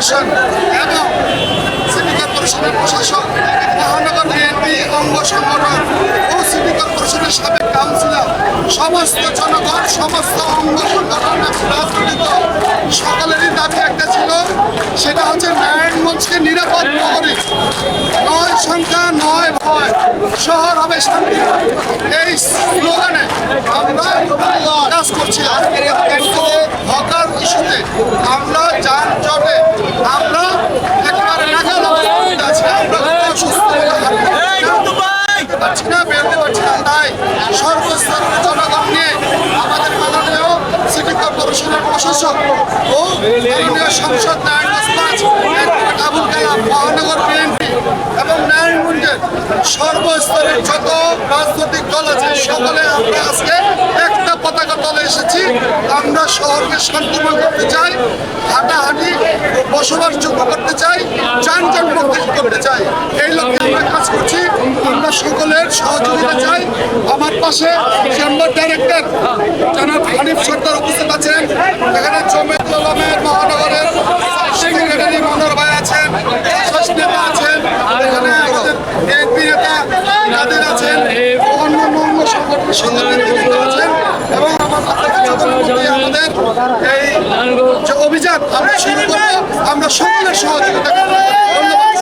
Corporation এবং city কর্পোরেশনের প্রশাসন, মহানগর বিএনপি অঙ্গ সংগঠন ও সিটি কর্পোরেশনের সাবেক কাউন্সিলর, সমস্ত জনগণ, সমস্ত অঙ্গ সংগঠন রাজনৈতিক দল সকলেরই দাবি একটা ছিল, সেটা হচ্ছে নারায়ণগঞ্জকে নিরাপদ নগরী, নয় সংখ্যা নয় ভয়, শহর হবে শান্তি। এই স্লোগানে আমরা কাজ করছিলাম। হকার ইস্যুতে আমরা যানজটে আমরা একেবারে নাগাল অবস্থায় আছি। আমরা অসুস্থ পারছি না, বেরোতে পারছি না। তাই সর্বস্তরের জনগণ নিয়ে আমাদের মাননীয় সিটি কর্পোরেশনের প্রশাসক ও মাননীয় সংসদ নারায়ণগঞ্জ আবুল কালাম, মহানগর বিএনপি এবং নারায়ণগঞ্জের সর্বস্তরের যত রাজনৈতিক দল আছে সকলে আমরা আজকে একটা পতাকা তলে এসেছি। আমরা শহরকে শান্তিময় করতে চাই, হাঁটাহাঁটি বসবাসযোগ্য করতে চাই, যানজট মুক্ত করতে চাই। এই লক্ষ্যে আমরা কাজ করছি। আমরা সকলের সহযোগিতা চাই। আমার পাশে চেম্বার ডাইরেক্টর জনাব হানিফ সরকার উপস্থিত আছেন। এখানে জমিয়তুল উলামায়ের মহানগরের সেক্রেটারি মনোর ভাই আছেন, নেতা আছেন, এখানে আমাদের বিএনপি নেতা কাদের আছেন, অন্যান্য অঙ্গ সংগঠনের সদস্যরা আছেন এবং আমাদের এই যে অভিযান আমরা শুরু করবো, আমরা সকলের সহযোগিতা করবো। ধন্যবাদ।